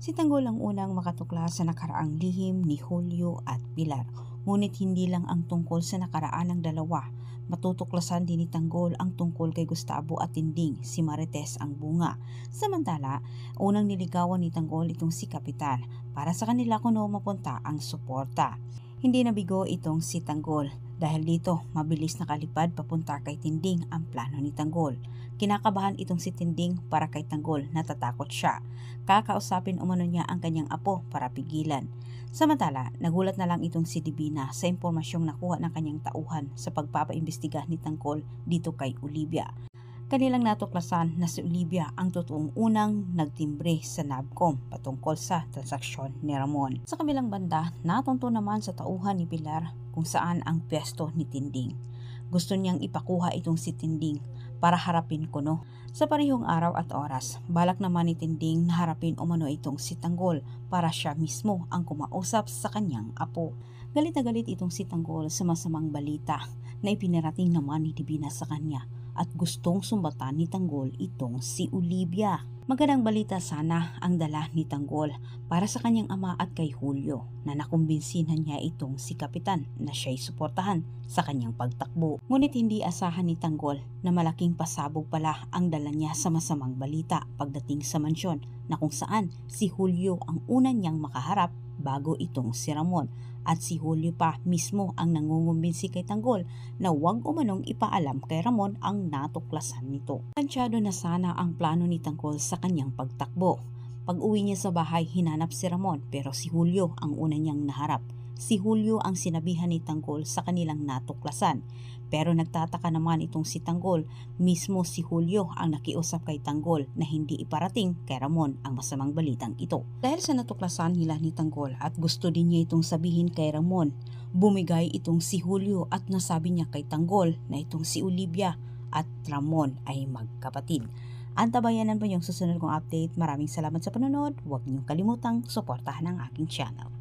Si Tanggol ang unang makatuklas sa nakaraang lihim ni Julio at Pilar. Ngunit hindi lang ang tungkol sa nakaraan ng dalawa. Matutuklasan din ni Tanggol ang tungkol kay Gustavo at Tinding, si Marites ang bunga. Samantala, unang niligawan ni Tanggol itong si Kapitan para sa kanila kuno mapunta ang suporta. Hindi nabigo itong si Tanggol dahil dito mabilis nakalipad papunta kay Tinding ang plano ni Tanggol. Kinakabahan itong si Tinding para kay Tanggol, natatakot siya. Kakausapin umano niya ang kanyang apo para pigilan. Samantala, nagulat na lang itong si Divina sa impormasyong nakuha ng kanyang tauhan sa pagpapaimbestiga ni Tanggol dito kay Olivia. Kanilang natuklasan na si Olivia ang totoong unang nagtimbre sa NABCOM patungkol sa transaksyon ni Ramon. Sa kabilang banda, natunto naman sa tauhan ni Pilar kung saan ang pwesto ni Tinding. Gusto niyang ipakuha itong si Tinding para harapin kuno. Sa parehong araw at oras, balak naman ni Tinding na harapin umano itong si Tanggol para siya mismo ang kumausap sa kanyang apo. Galit na galit itong si Tanggol sa masamang balita na ipinarating naman ni Divina sa kanya at gustong sumbatan ni Tanggol itong si Olivia. Magandang balita sana ang dala ni Tanggol para sa kanyang ama at kay Julio na nakumbinsinan niya itong si Kapitan na siya'y suportahan sa kanyang pagtakbo. Ngunit hindi asahan ni Tanggol na malaking pasabog pala ang dala niya sa masamang balita pagdating sa mansyon na kung saan si Julio ang una niyang makaharap bago itong si Ramon. At si Julio pa mismo ang nangungumbinsi kay Tanggol na huwag umanong ipaalam kay Ramon ang natuklasan nito. Plansyado na sana ang plano ni Tanggol sa kanyang pagtakbo. Pag uwi niya sa bahay, hinanap si Ramon pero si Julio ang una niyang naharap. Si Julio ang sinabihan ni Tanggol sa kanilang natuklasan. Pero nagtataka naman itong si Tanggol, mismo si Julio ang nakiusap kay Tanggol na hindi iparating kay Ramon ang masamang balitang ito. Dahil sa natuklasan nila ni Tanggol at gusto din niya itong sabihin kay Ramon, bumigay itong si Julio at nasabi niya kay Tanggol na itong si Olivia at Ramon ay magkapatid. Antabayanan po yung susunod kong update. Maraming salamat sa panonood. Huwag niyong kalimutang suportahan ang aking channel.